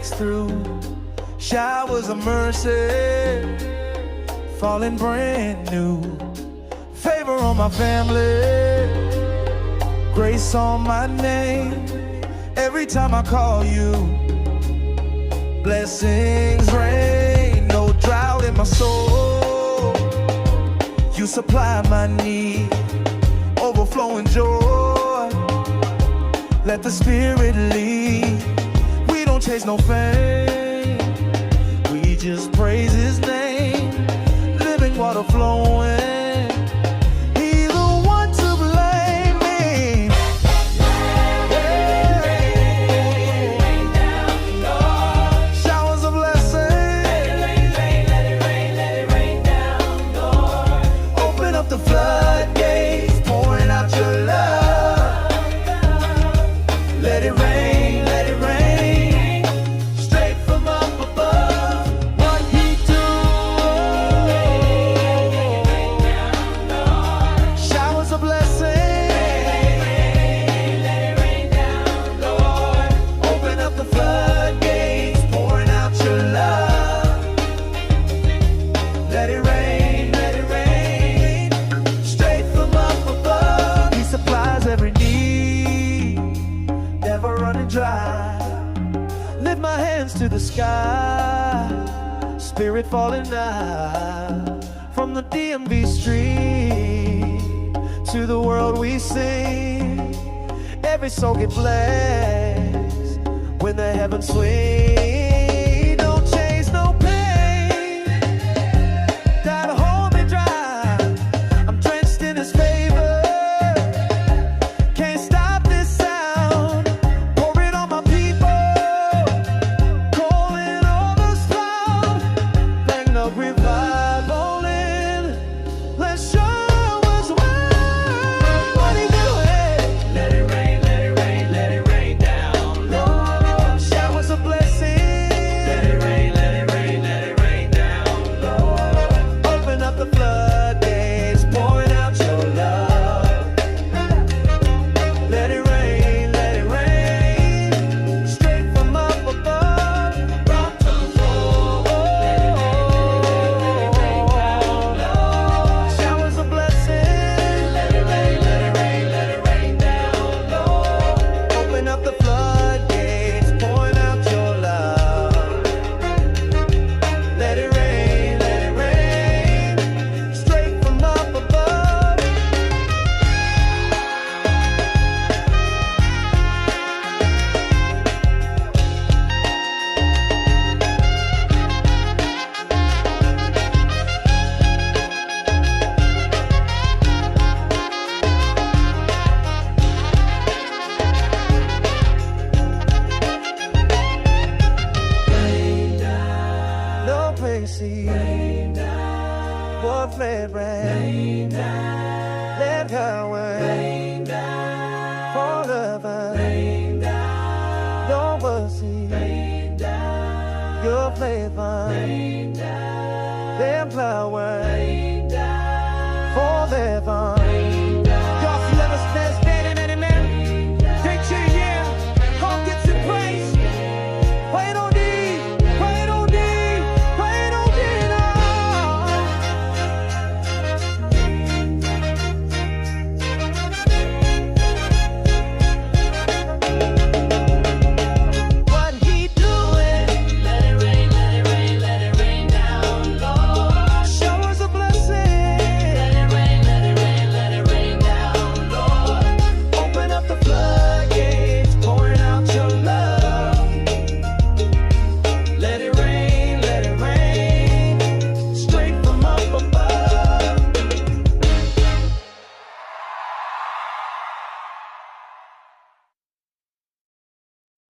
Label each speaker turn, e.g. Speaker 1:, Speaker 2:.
Speaker 1: breaks through. Showers of mercy falling brand new. Favor on my family, grace on my name. Every time I call you, blessings rain. No drought in my soul. You supply my need, overflowing joy. Let the Spirit lead. We don't chase no fame, we just praise His name. Living water flowing. He's the one to blame me. Showers of blessing. Let it rain down, Lord. Open up the floodgates, pouring out your love. Let it rain, let it rain, straight from up above. What He do? Showers of blessing. Let it rain down, Lord. Open up the floodgates, pouring out your love. Let it rain, straight from up above. He supplies every need, never running dry. Lift my hands to the sky, Spirit falling now. From the DMV street to the world we sing, every soul get blessed when the heavens swing. No chains, no pain that'll hold me dry. I'm drenched in His favor, can't stop this sound. Pour it on my people, calling all the loud. Bang the revival in. Let's show us what He doing. Let it rain, let it rain, let it rain down, Lord. Showers of blessing. Let it rain, let it rain, let it rain down, Lord. Open up the floodgates, pouring out your love. Let it rain, straight from up above. Rock to roll. Showers of blessing. Let it rain, let it rain, let it rain down, Lord. Open up the floodgates, pouring out your love. Let it rain, straight from up above. No place see what fled rain. Let power fall over. Your mercy, your flavor.